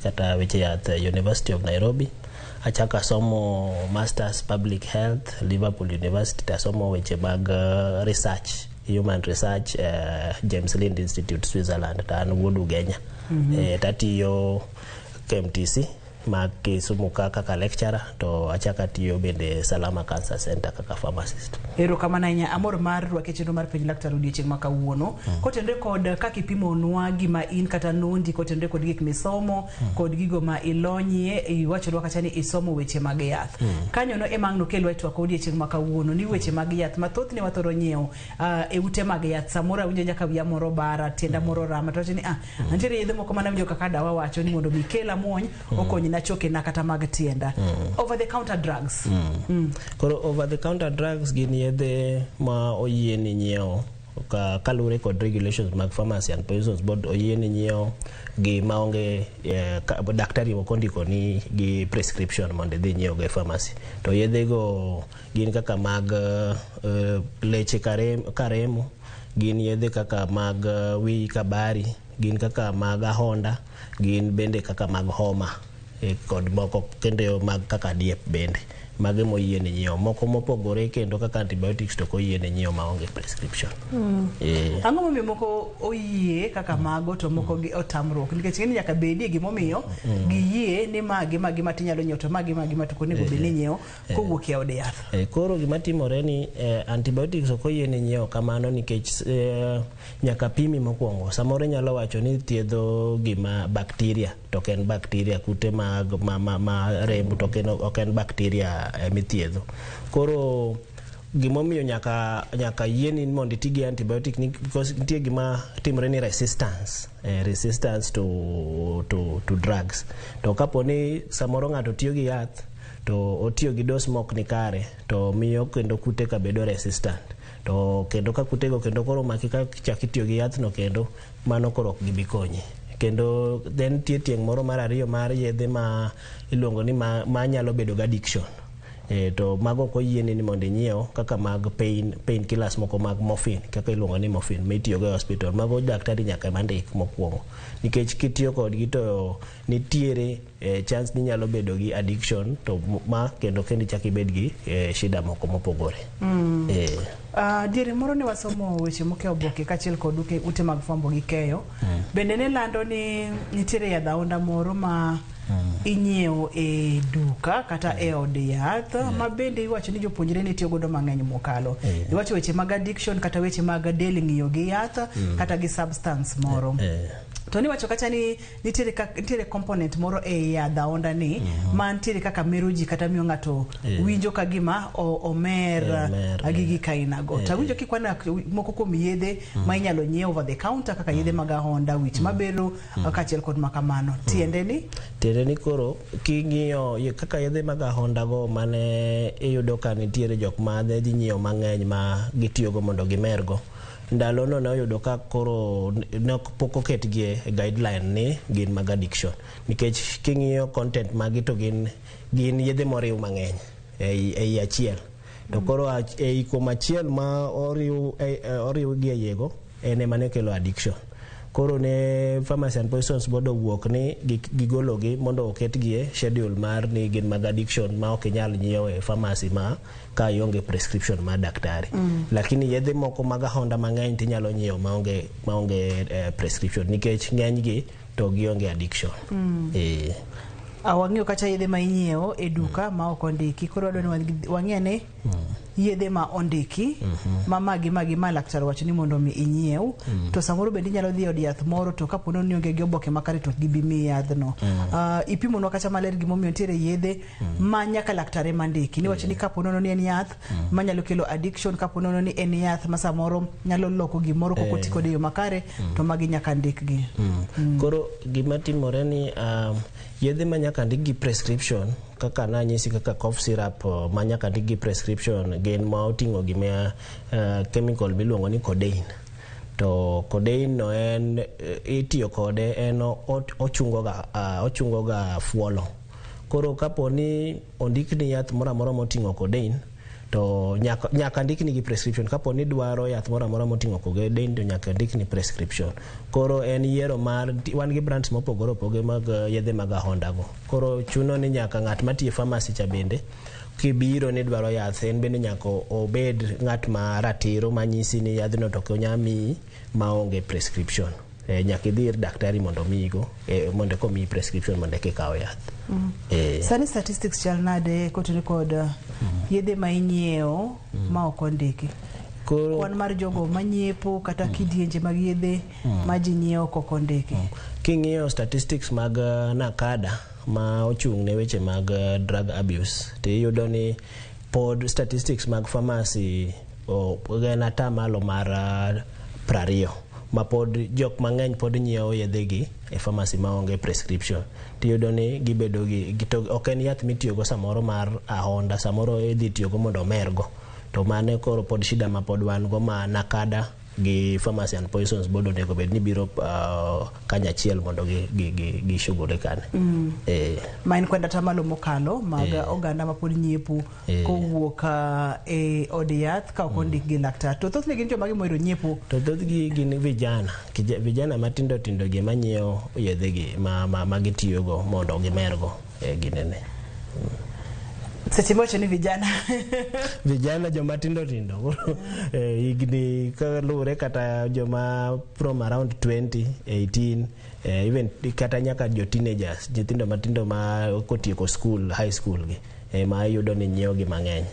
kata weche yath University of Nairobi. Achaka somo Masters Public Health Liverpool University, tasomo weche mag research, human research, James Lind Institute Switzerland, ta an wuod Ugenya. Tatiyo KMTC mag Kisumu kaka lecturer, to achaka tiyo bende Salama Cancer Center kaka pharmacist. Erokamano ahinya, amor mar rwake chenro mar penj laktar odiochieng' ma kawuono. Kotendre kod kaka ipimonwa gima in kata nondi, kotendre kod gik misomo kod gigo ma ilonyie, iwachonwa kacha ni isomo weche mag yath. Kanyono ema ang' nokelwa e twak odiochieng' ma kawuono ni weche mag yath mathoth ne wathoro nyiewo e ute mag yath. Samoro awinjo nyaka wiya moro bara, tienda moro rama, to wacho ni nitiere yedhe moko mana winjo kaka dawa wacho ni mondo mi kela muony okonyi na choke na kata mag tienda. Over the counter drugs. Koro over the counter drugs gin yedhe ma oyieni nyiewo kalure kod regulations mag Pharmacy and Poisons Board, oyieni nyiewo gi maonge daktari okondiko ni gi prescription mondo dhi nyiewo go e pharmacy. To yedhe go gin kaka mag leche karemo, gin yedhe kaka mag wi kabari, gin kaka mag ahonda, gin bende kaka mag homa, kod moko kendo mag kaka diep bende. Mage moyiene nyiewo, moko mopogore kendo kaka antibiotics to koyiene nyiewo maonge prescription. Ang'o momiyo moko oyie kaka mago to moko gi otamruok? Nikech ng'eni nyaka bedie gimomiyo giyie ni magi matinyalo nyiewo to magi to konego bed ni nyiewo kowuok e od yath. Koro gima timore ni antibiotics ok oyiene nyiewo kamano nikech nyaka pimi mokwongo. Samoro nyalo wacho ni thiedho gima bacteria, to ok en bacteria, kute mag rembo to ok en bacteria mithiedho. Koro gimomiyo nyaka yieni mondo iti gi antibiotic because nitie gima timore ni resistance to drugs. To kaponi samoro ng'ato tiyo gi yath to otiyo gi dos mok ni kare, to miyo kendo kute ka bedo resistant. To kendo ka kutego kendo koro maki ka chak itiyo gi yath no, kendo mano koro ok gibi konyi. Kendo then tieng' moro mar ariyo mar yedhe ma iluongo ni ma nyalo bedo gi addiction. To mago ko yiene ni mondo nyiewo kaka mag pain killers moko mag morphine, kaka iluongo ni morphine ma itiyo go e hospital. Mago daktari nyaka mandik mokwongo, nikech kitiyo kodgi to nitiere chance ni nyalo bedo gi addiction, to ma kendo chak ibed gi shida moko mopogore. Diere moro ne wasomo weche moke oboke kachiel kod ute mag fwambo gi keyo. Bende ne lando ni nitiere yadh ahonda moro ma inyiewo e duka kata e od yath, ma bende iwacho ni jopuonjre ne tiyo godo mang'eny mokalo. Iwacho weche mag addiction kata weche mag del ng'iyo gi yath kata gi substance moro. To ni wacho kacha ni nitiere component moro e yadh ahonda ni ma nitiere kaka meroji kata miyo ng'ato winjo ka gima omer agigi kaina go. Ta winjo kikwana moko kuom yedhe ma inyalo nyiewo over the counter kaka yedhe mag ahonda wich mabero kachiel kod makamano. Tiende ni koro king'iyo kaka yedhe mag ahonda go mane iyudo ka nitiere jok ma dhi nyiewo mang'eny ma gitiyo go mondo gimergo. Ndalo no noyudo ka koro pok oketgi e guideline ni gin mag addiction, nikech king'iyo content magi to gin yedhe moriw mang'eny ei achiel. To koro ei kuom achiel ma oriw gi e yego ene mane kelo addiction. Koro ne Pharmacy and Poisons Board owuok ni gigologi mondo oketgi e schedule mar ni gin mag addiction ma ok inyal nyiewo e pharmacy ma ka ionge prescription ma daktari. Lakini yedhe moko mag ahonda mang'eny tinyalo nyiewo maonge prescription, nikech ng'enygi to gionge addiction. Wang'iyo kacha yedhe ma inyiewo e duka ma ok ondiki. Koro wadwa ni wang'e ne yedhe ma ondiki ma laktar wacho ni mondo mi inyiew. To samoro bende inyalo dhi od yath moro to kapo ni onge gi oboke makare to gibi mi yadhno. Ipimonwa kacha maler gimomiyo nitiere yedhe ma nyaka laktar ema ndiki. Ni wacho ni kapo ni en yath ma nyalo kelo addiction, kapo ni en yath ma samoro nyalo loko gimoro kok oti kode yo makare, to magi nyaka ndikgi. Koro gima timore ni yedhe ma nyaka ndik gi prescription kaka nanyisi kaka cough syrup ma nyaka ndik gi prescription gin ma oting'o gima chemical miluongo ni codeine. To codeine no en itiyo kode, en ochungo ga fuolo. Koro kapo ni ondik ni yath moro amora moting'o codeine to nyaka ndikni gi prescription kapo ni dwaro yath moro amora moting'o codeine to nyaka ndikni prescription. Koro en yiero mar wan gi brands mopogore opogore mag yedhe mag ahonda go. Koro chuno ni nyaka ng'at matiyo pharmacy cha bende kibiro ni dwaro yath en bende nyaka obed ng'at ma ratiro manyisi ni yadhno to ok onyamiyi maonge prescription. Nyaka idhi ir daktari mondo miyigo mondo komiyi prescription mondo kikaw yath. Sani statistics chal nade kotene kod yedhe ma inyiewo ma ok ondiki? Kwan mar jogo manyiepo kata kidienje mag yedhe ma ji nyiewo ok ondiki. King'iyo statistics mag NACADA ma ochung' ne weche mag drug abuse to iyudo ni pod statistics mag pharmacy en atamalo mar 20 ma pod jok mang'eny pod nyiewo yedhegi e pharmacy maonge prescription. Tiyudo ni gibedo gi ok en yath mitiyogo samoro mar ahonda, samoro idhi tiyogo mondo omergo. To mane koro pod shida ma pod wan go ma NACADA gi Pharmacy and Poisons Board onego bed ni biro kanyachiel mondo gi shughuli kane. Ma en kwenda tamalo mokalo mag oganda ma pod nyiepo kowuok e od yath ka ok ondik gi laktar. To thothne gin joma gimohero nyiepo? To thothgi gin vijana matindo tindo gi manyiewo yedhegi ma gitiyogo mondo gimergo ginene. Seche moche ni vijana joma tindo igni kalure kata joma from around 20, 18, even kata nyaka jo teenagers, nyithindo matindo ma kotieko school, high school gi ma yudo ni nyiewo gi mang'eny.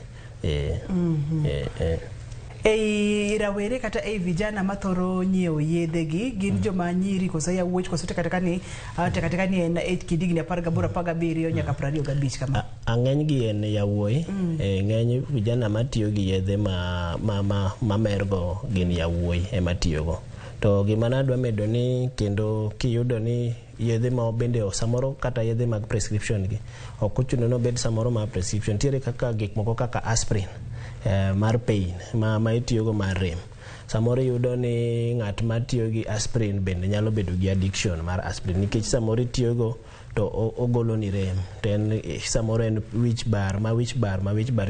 Ei rawere kata ei vijana mathoro nyiewo yedhegi gin joma nyiri koso yawuoch koso katika ni en kidigni 18, 17 nyaka 25 kama? Ng'eny gi en yawuoyi. Ng'eny vijana matiyo gi yedhe ma mergo gin yawuoyi ema tiyogo. To gima nadwa medo ni kendo kiyudo ni yedhe ma bende samoro kata yedhe mag prescription gi ok ochuno no bed samoro ma prescription. Tiere kaka gik moko kaka aspirin mar pain ma itiyogo mar rem. Samoro yudo ni ng'at ma tiyo gi aspirin bende nyalo bedo gi addiction mar aspirin nikech samoro itiyogo to ogolo ni rem. Ten samoro en wich bar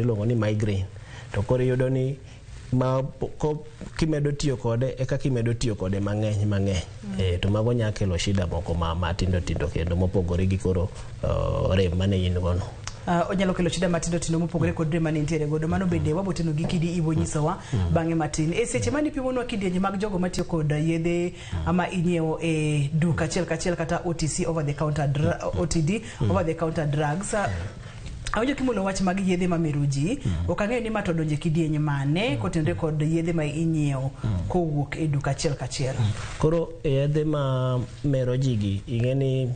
iluongo ni migraine. To koro yudo ni kimedo tiyo kode kimedo tiyo kode mang'eny. To mago nyalo kelo shida moko matindo kendo mopogore gi koro rem mane in gono. Onyalo kelo shida matindo mopogore kod rem mane intiere godo. Mano bende waboteno gi kidi ibo nyisowa bang'e matin. Seche mane ipimonwa kidienje mag jogo matiyo kod yedhe ama inyiewo e duka achiel kachiel kata OTC over the counter OTD over the counter drugs. Awinjo kimulo wach mag yedhe ma mero ji, ok ang'eyo ni mato donje kidienje mane kotenore kod yedhe ma inyiewo kowuok e duka achiel kachiel. Koro yedhe ma mero ji gi ing'eni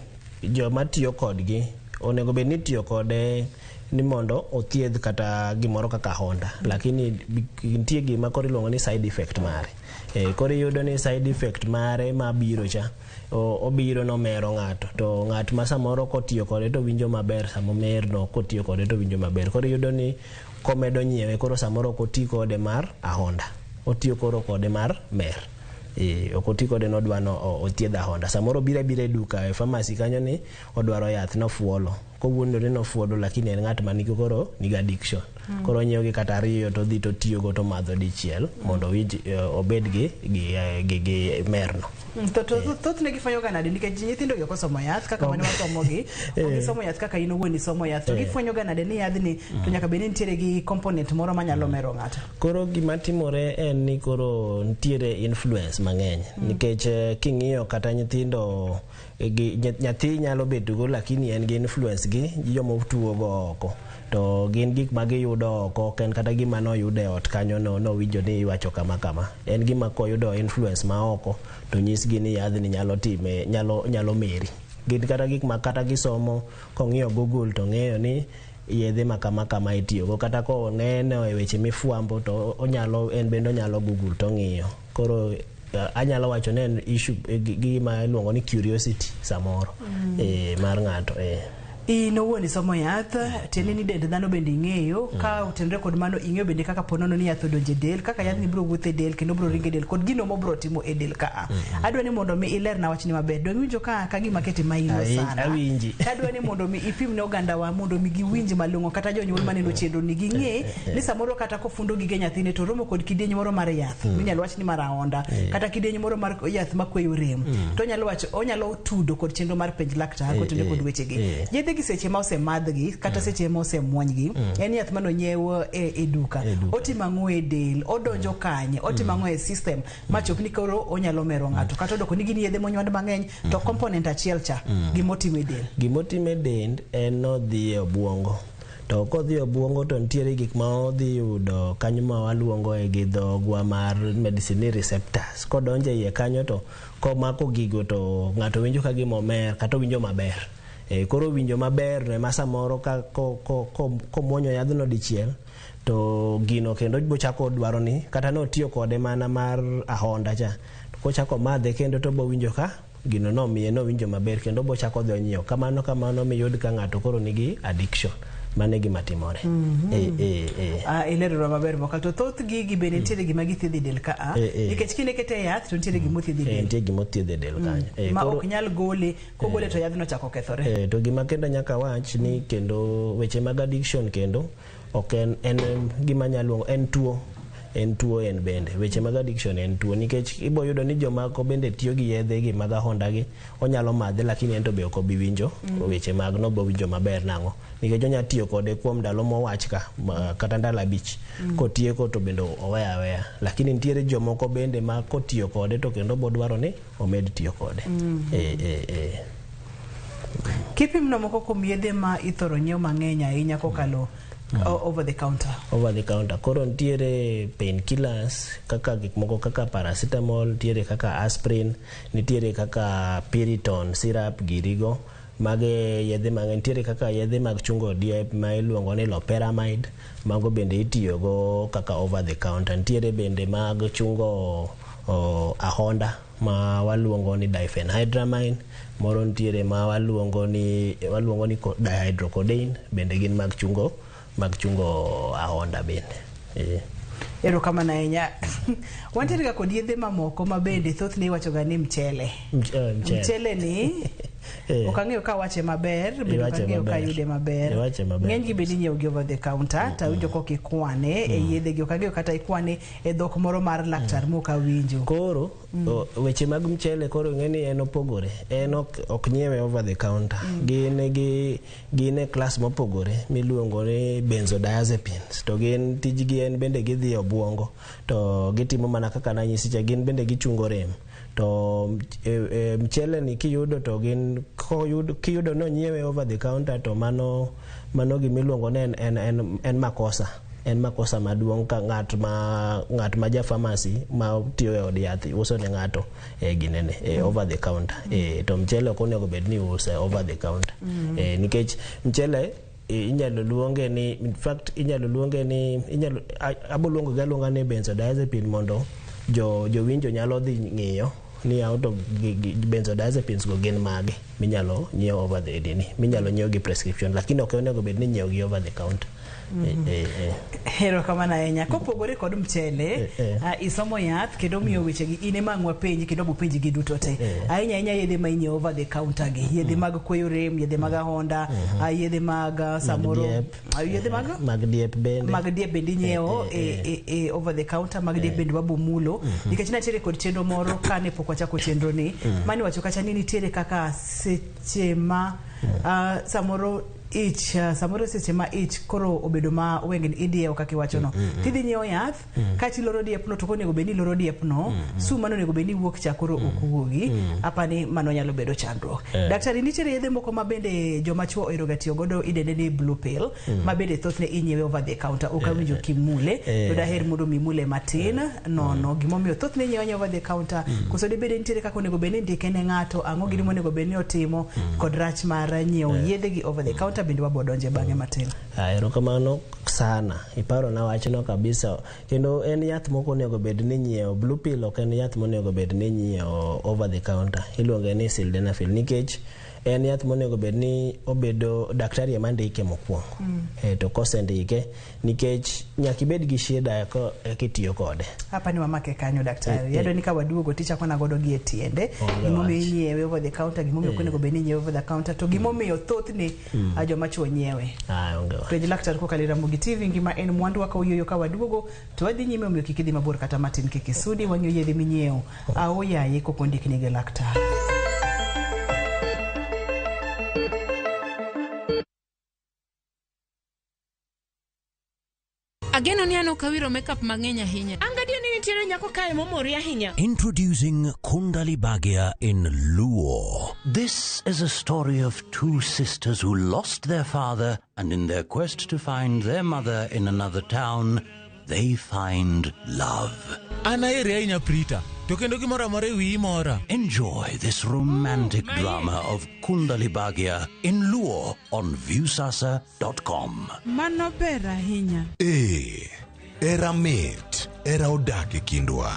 joma tiyo kodgi onego bed ni tiyo kode ni mondo othiedh kata gimoro kaka ahonda, lakini nitie gima koro iluongo ni side effect mare. Koro yudo ni side effect mare ma biro cha obiro no mero ng'ato, to ng'at ma samoro kotiyo kode to winjo maber, samo merno kotiyo kode to winjo maber. Koro yudo ni komedo nyiewe koro samoro koti kode mar ahonda, otiyo koro kode mar mer. Ok oti kode nodwano othiedh ahonda. Samoro bire duka e pharmacy kanyo ni odwaro yath nofuolo, kowuondore nofuolo lakini en ng'at manigi koro nigi addiction. Koro nyiewo gi kata 2 to dhi to tiyogo to madho dichiel mondo obed gi merno. Thothne gifwenyoga nade nikech nyithindo gi okosomo yath kaka mane wasomogi, gisomo yath kaka in owuon isomo yath, to gifwenyoga nade ni yadhni to nyaka bed ni nitiere gi component moro manyalo mero ng'ato? Koro gima timore en ni koro nitiere influence mang'eny nikech king'iyo kata nyithindo nyathi nyalo bedogo lakini en gi influence gi joma tuogo oko. To gin gik ma giyudo oko, ken kata gima noyude ot kanyo winjo ni iwacho kama. En gima koyudo influence ma oko to nyisgi ni yadhni nyalo time, nyalo meri. Gin kata gik ma kata gisomo kong'iyo Google to ng'eyo ni yedhe ma kama itiyogo, kata ko neno e weche mifuambo to en bende onyalo Google to ng'iyo. Koro anyalo wacho ni en issue gima iluongo ni curiosity samoro mar ng'ato. ino wuoni somo yath tiende ni dend dhano bende ing'eyo ka utenre kod mano ing'eyo bende kaka ponono ni yath odonje del kaka yath ni biro wuotho e del kendo biro ringo e del kod gino mobiro timo e del ka adwa ni mondo mi ilerna wachni maber dong winjo ka gima kete mailo sana awinji adwa ni mondo mi ipim ne oganda wa mondo mi giwinj malong'o kata jonyuol maneno chenro ni ging'e ni samoro kata kofundo gige nyathine to romo kod kidieny moro mar yath minyalo wach ni mar ahonda kata kidieny moro mar yath makweyo rem to onyalo wacho onyalo tudo kod chenro mar penj laktar kotenore kod wechegi gi seche ma osemadhgi kata seche ma osemuonygi en yath mano nyiew e duka otimang'o e del odonjo kanye otimang'o e system machop ni koro onyalo mero ng'ato kata odoko ni gin yedhe monywand mang'eny to component achiel cha gimotimo e dend en nodhi e obwongo to kodhi e obwongo to nitiere gik ma odhi yudo kanyo ma waluongo gi dhogwa mar medicine receptors kodonjo e iye kanyo to komako gigo to ng'ato winjo ka gima omer kata winjo maber koro winjo maber ne masa moro ka komuonyo yadhno dichiel to gino kendo bochako dwaro ni kata no tiyo kode mana mar ahonda cha kochako madhe kendo to bo winjo ka gino no miye no winjo maber kendo bochako dhi onyiewo kamano miyud ka ng'ato koro nigi addiction mane gima timore ilero maber mokal to thoth gigi bende nitiere gima githiedho del ka nikech kinde kete yath to nitiere gima othiedho del nitiere gima othiedho del kanyo ma ok nyal gole kogole to yadhno chako kethore to gima kendo nyaka wach ni kendo weche mag addiction kendo ok en gima nyalo en tuo en bende weche mag addiction en tuo nikech ibo yudo ni jomako bende tiyo gi yedhe gi mag ahonda gi onyalo madhe lakini en to be ok obi winjo weche mag no bo winjo maber nang'o nikech onya tiyo kode kuom ndalo mowach ka kata ndalo 5 kotieko to bende oweya lakini nitiere jomoko bende ma kotiyo kode to kendo bo dwaro ni omed tiyo kode kipimno moko kuom yedhe ma ithoro nyiew mang'eny ahinya kokalo over the counter koro nitiere painkillers kaka gik moko kaka paracetamol nitiere kaka aspirin nitiere kaka piriton syrup girigo mage yedhe mang'eny nitiere kaka yedhe mag chungo diep ma iluongo ni loperamide mago bende itiyogo kaka over the counter nitiere bende mag chungo ahonda ma waluongo ni diphenhydramine moro nitiere ma waluongo ni dihydrocodeine bende gin mag chungo ahonda bende erokamano ahinya wantiere ga kod yedhe mamoko ma bende thothne iwachoga ni mchele ni ok ang'eyo ka wache maber bende ok ang'eyo ka yude maber ng'eny gi bende inyiewo gi over the counter tawinjo kokikwane e yedhe gi ok ang'eyo kata ikwane e dhok moro mar laktar mok awinjo koro weche mag mchele koro ng'eni en opogore en ok nyiewe over the counter gin e class mopogore miluongo ni benzodiazepines to gin tijgi en bende gidhi e obwongo to gitimo mana kaka nanyisicha gin bende gichungo rem to mchele ni kiyudo to gin kiyudo no nyiewe over the counter to mano gimiluongo ni en makosa maduong' ka ng'at ma ja pharmacy ma tiyo e od yath uso ne ng'ato ginene over the counter to mchele ok onego bed ni use over the counter nikech mchele inyalo luonge ni in fact aboluongo galuonga ni benzodiazepine mondo jowinjo nyalo dhi ng'iyo ni out of benzodiazepines go gin mage minyalo nyiew over the dini minyalo nyiew gi prescription lakini ok onego bed ni nyiew gi over the counter erokamano ahinya kopogore kod mchele isomo yath kendo miyo wechegi in ema ang' wapenji kendo bopenji gi duto te ahinya yedhe ma inyiewo over the counter gi yedhe mag kweyo rem yedhe mag ahonda yedhe mag samoro yedhe mag diep bende inyiewo e over the counter mag diep bende wabomulo nikech natiere kod chenro moro kane pok wachako chenro ni mani wacho kacha ni nitiere kaka seche ma samoro seche ma koro obedo ma wengni idiewo kaka iwachono tidhi nyiewo yath kati loro diepno to konego bed ni loro diepno mano onego bed ni wuok cha koro ok wuogi apani mano nyalo bedo chandruok daktari nitiere yedhe moko ma bende joma chuo oheroga tiyo godo idende ni blue pill ma bende thothne inyiewe over the counter ok awinjo kimule to daher mondo mimule matin nono gimomiyo thothne inyiewe over the counter koso dibede nitiere kaka onego bed ni ndike ne ng'ato ang'o gini monego bed ni otimo kod rach mar nyiewo yedhe gi over the counter bende wabodonje bang'e matin erokamano sana iparo na wachno kabisa kendo en yath moko onego bed ni nyiewo blue pill ok en yath monego bed ni nyiewo over the counter iluonge ni sildenafil nikech en yath monego bed ni obedo daktari emandike mokwongo. To kosendike nikech nyaka ibed gi shida ko ekitiyo kode. Hapa ni mamake kanyo daktari. Yado ni ka waduogo ticha kona godo gi etiende. Gimomi nyiewe over the counter, gimomi onego bed ni nyiewe over the counter, to gimomi othothne joma chuo nyiewe. Onge. Penj laktar ko kalira Mugi TV ngima en mwandu waka uyoyo ka waduogo to wadhi nyime omiyo kikidhi mabor kata matin kikisudi wanyo yedhi minyiewo. Aoyaye kokondikni gi laktar. Ageno ni ano kawiro makeup mang'eny ahinya. Angadio ni nitiere nyako kae momori ahinya. Introducing Kundali Bhagia in Luo. This is a story of two sisters who lost their father, and in their quest to find their mother in another town, they find love. Anaere ainya Prita. To kendo gimora mora wi mora. Enjoy this romantic drama of Kundali Bhagia in Luo on viewsasa.com. Mano ber ahinya. Era mit, era odak e kindwa.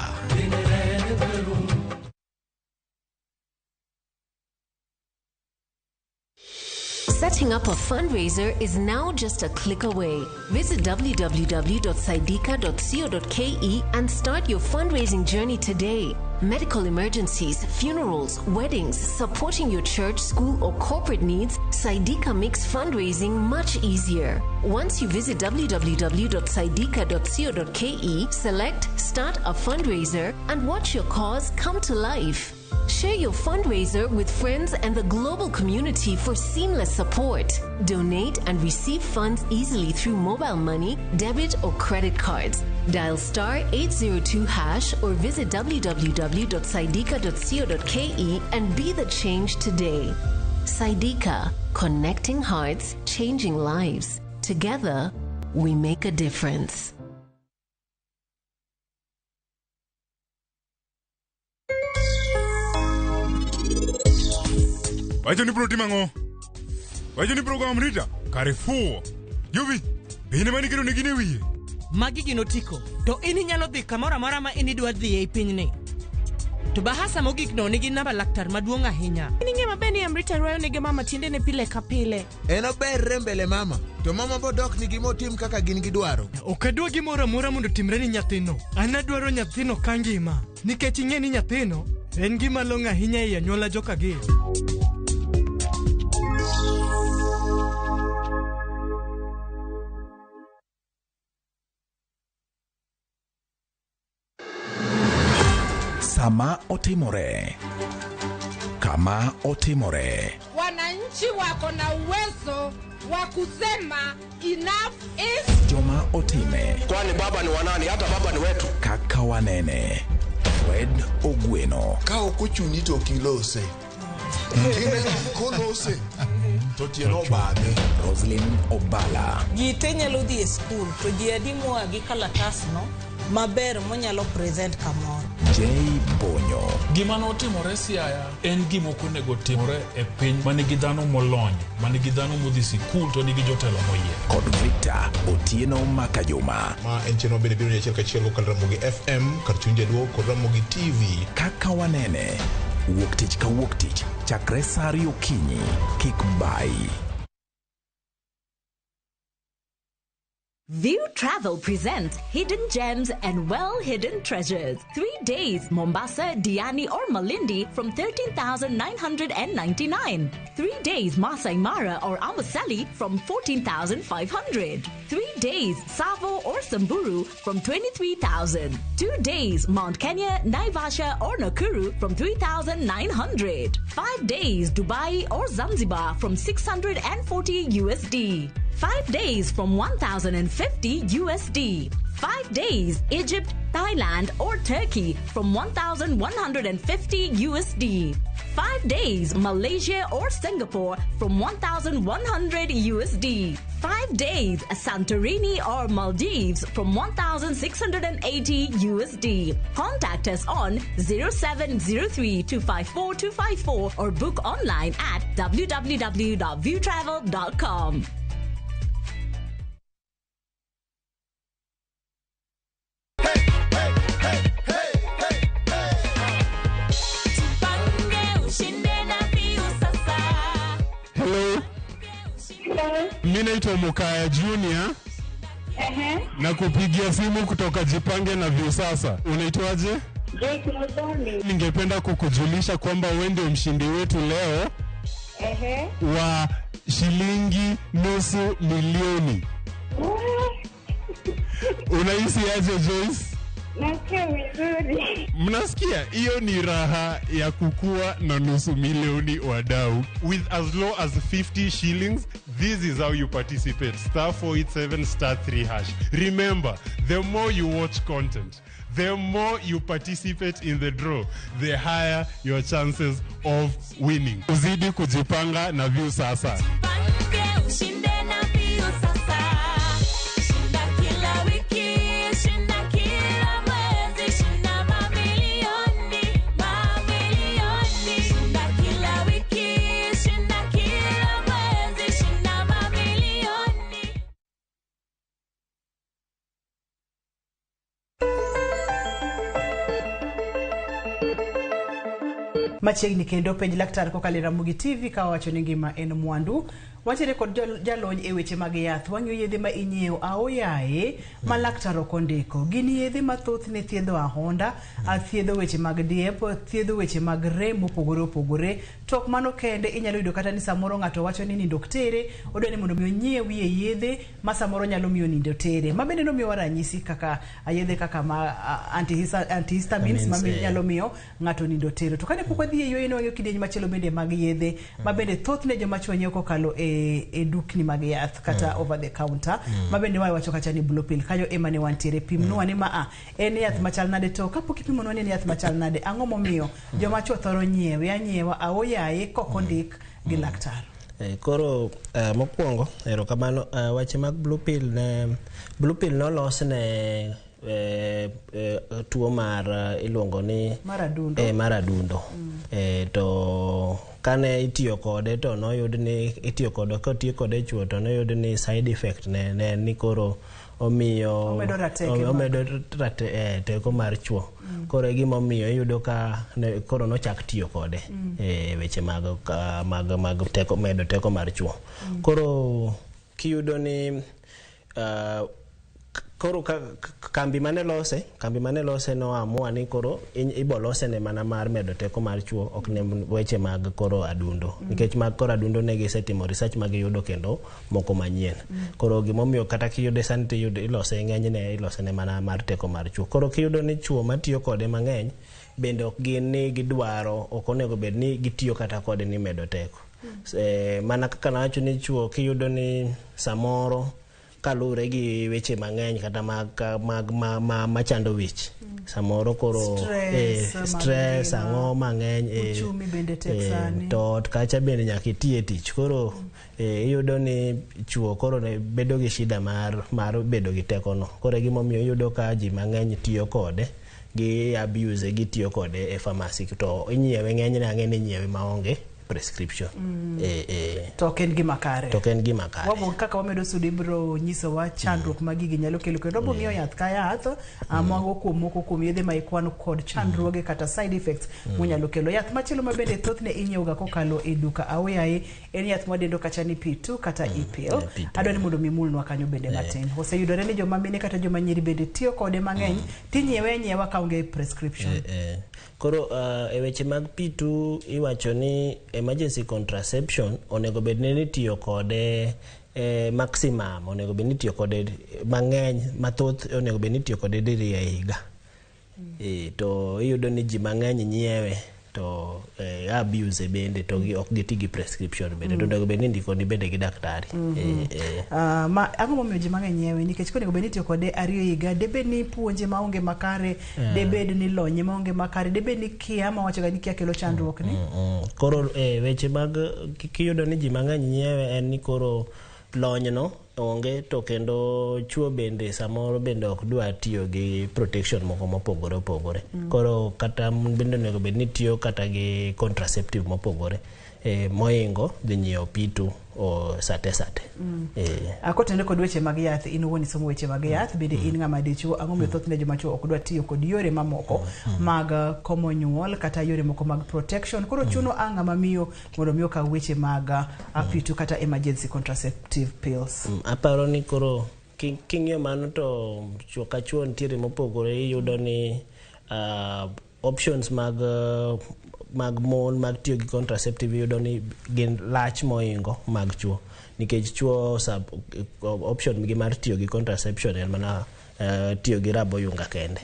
Setting up a fundraiser is now just a click away. Visit www.saidika.co.ke and start your fundraising journey today. Medical emergencies, funerals, weddings, supporting your church, school, or corporate needs, Saidika makes fundraising much easier. Once you visit www.saidika.co.ke, select Start a Fundraiser and watch your cause come to life. Share your fundraiser with friends and the global community for seamless support. Donate and receive funds easily through mobile money, debit, or credit cards. Dial *802# or visit www.saidika.co.ke and be the change today. Saidika, connecting hearts, changing lives. Together, we make a difference. Wacho ni bro timango. Wacho ni program rita. Carrefour. Yubi. Bine mani kero negine wiye. Magi gino tiko. To ini nyalo dhi kamora mora ma ini dwa dhi e pinyni. To bahasa mogik no nigi namba laktar maduong' ahinya. Ini ngema beni Amrita rwayo nige mama tinde ne pile ka pile. Eno ber rembele mama. To mama bodok nigi motim kaka gin gidwaro. Okadwa gimora mora mondo timre ni nyathino. Ana dwaro nyathino kangima. Nikech ing'e ni nyathino en gima long' ahinya e anyuola joka gi. Sama otimore. Kama otimore. Wananchi wako na uwezo wa kusema enough is. Joma otime. Kwani baba ni wanani? Hata baba ni wetu. Kaka wanene. Fred Ogweno. Ka okuchuni to kilose. Kine kolose. To tieno bade. Roslyn Obala. Gite nyalo dhi e school to ji adimo gi kalatas no maber monyalo present kamoro. Jay Bonyo. Gima notimore Siaya en gima ok onego timore e piny manigi dhano molony, manigi dhano modhi sikul to nigi jotelo moyie. Kod Victor Otieno Makajuma. Ma en cheno bende biro nyachiel kachiel kod Ramogi FM, kar chunje duo kod Ramogi TV. Kaka wanene. Wuok tich ka wuok tich. Chakre saa 2 okinyi. Kik bai. View Travel presents Hidden Gems and Well-Hidden Treasures. 3 days, Mombasa, Diani or Malindi from 13,999. 3 days, Masai Mara or Amboseli from 14,500. 3 days, Savo or Samburu from 23,000. 2 days, Mount Kenya, Naivasha or Nakuru from 3,900. 5 days, Dubai or Zanzibar from 640 USD. 5 days from 1,050 USD. 5 days, Egypt, Thailand or Turkey from 1,150 USD. 5 days, Malaysia or Singapore from 1,100 USD. 5 days, Santorini or Maldives from 1,680 USD. Contact us on 0703-254-254 or book online at www.viewtravel.com. Mimi naitwa Mukaya Junior. Na kupigia simu kutoka Jipange na Viusasa. Unaitwaje? Jake Mudoni. Ningependa kukujulisha kwamba wewe ndio mshindi wetu leo. Wa shilingi nusu milioni. Unahisi aje Joyce? Nasikia vizuri. Mnasikia? Hiyo ni raha ya kukua na nusu milioni wadau. With as low as 50 shillings, this is how you participate. *487*3#. Remember, the more you watch content, the more you participate in the draw, the higher your chances of winning. Uzidi kujipanga na Viusasa. Machiegni kendo penj laktar kokalo Ramogi TV ka wacho ni ngima en mwandu. Wachere kod jalony e weche mag yath. Wang'yo yedhe ma inyiewo aoyaye ma laktar ok ondiko. Gin yedhe mathoth ne thiedho ahonda, thiedho weche mag diep, thiedho weche mag rem mopogore opogore. Tok mano kende inyalo yudo kata ni samoro ng'ato wacho ni nindo tere, odwa ni mondo mi onyiewi yedhe ma samoro nyalo miyo nindo tere. Ma bende no miyo ranyisi kaka yedhe kaka ma antihistamines ma nyalo miyo ng'ato nindo tere. To kane pok wadhi e yoye no wang'yo kidieny machielo bende mag yedhe ma bende thoth ne joma chwo nyiewo kokalo e dukni mag yath kata over the counter. Ma bende wacho kacha ni blue pill kanyo ema ne wantiere pimnwa ni ma en yath machal nade, to kapok ipimonwa ni en yath machal nade, ang'o momiyo joma chwo thoro nyiewe anyiewa aoyaye kok ondik gi laktar. Koro mokwongo erokamano, wache mag blue pill nolos ne tuo mar iluongo ni mar adundo. To kane itiyo kode to noyud ni itiyo kode kotiyo kode chuo to noyud ni side effect ne ni koro omiyo omedo teko mar chuo. Koro gima omiyo iyudo ka koro nochak tiyo kode weche mag teko, medo teko mar chuo. Koro kiyudo ni koro kambi mane lose no amua ni koro ibo lose ne mana mar medo teko mar chuo, ok ne weche mag koro adundo. Nikech mag koro adundo ne gisetimo research mag yudo kendo moko manyien. Koro gimomiyo kata kiyudo santi ilose ng'enyne ilose ne mana mar teko mar chuo. Koro kiyudo ni chuo matiyo kode mang'eny bende ok gin ni gidwaro, ok onego bed ni gitiyo kata kode ni medo teko. Mana kaka nawacho ni chuo kiyudo ni samoro kalure gi weche mang'eny kata machando wich samoro koro stress ang'o mang'eny uchumi bende teksani to kacha bende nyaka itie tich. Koro iyudo ni chuo koro bedo gi shida mar bedo gi teko no. Koro gimomiyo iyudo ka ji mang'eny tiyo kode gi abuse gi tiyo kode e pharmacy to inyiewe ng'enyne ang'e inyiewe maonge prescription. Token gima kare. Wabo kaka wamedo sudi bro nyiso wa chandruok magigi nyalo kelo kendo bo ng'iyo yath ka yath moko kuom yedhe ma ikwano kod chandruoge kata side effects munyalo kelo. Yath machielo ma bende thoth ne inyiewoga kokalo e duka aoyaye en yath madendo kacha ni P2 kata E-pill. Adwa ni mondo mimulnwa kanyo bende matin. Oseyudore ni joma mine kata joma nyiri bende tiyo kode mang'eny tinyiewe anyiewa kaonge prescription. Koro e weche mag P2 iwacho ni emergency contraception onego bed ni tiyo kode maximum, onego bed ni tiyo kode mang'eny mathoth, onego bed ni tiyo kode diriyo e higa. To iyudo ni ji mang'eny nyiewe to abuse bende to ok giti gi prescription bende to onego bed ni ndiko ni bende gi daktari. Ang'o momiyo ji mang'eny nyiewe? Nikech konego bed ni tiyo kode ariyo higa, debed ni puonje maonge makare, debed ni lonye maonge makare, debed ni kia ma wacho ga ni kia kelo chandruok ni. Koro weche mag kiyudo ni ji mang'eny nyiewe en ni koro lony no onge, to kendo chuo bende samoro bende ok dwa tiyo gi protection moko mopogore opogore. Koro kata bende onego bed ni tiyo kata gi contraceptive mopogore. moingo dhi nyiewo pitu o sate. Kotende kod weche mag yath, in wuon isomo weche mag yath, bende in ng'ama dichuo, ang'o miyo thothne joma chuo ok dwa tiyo kod yore mamoko mag komo nyuol kata yore moko mag protection, koro chuno ng'ama miyo mondo miyo kaw weche mag pitu kata emergency contraceptive pills. Aparo ni koro king'iyo mano to chuo ka chuo nitiere mopogore, iyudo ni options mag mon mag tiyo gi contraceptive iyudo ni gin lach moingo mag chuo, nikech chuo option gi mar tiyo gi contraception en mana tiyo gi rabo yunga kende.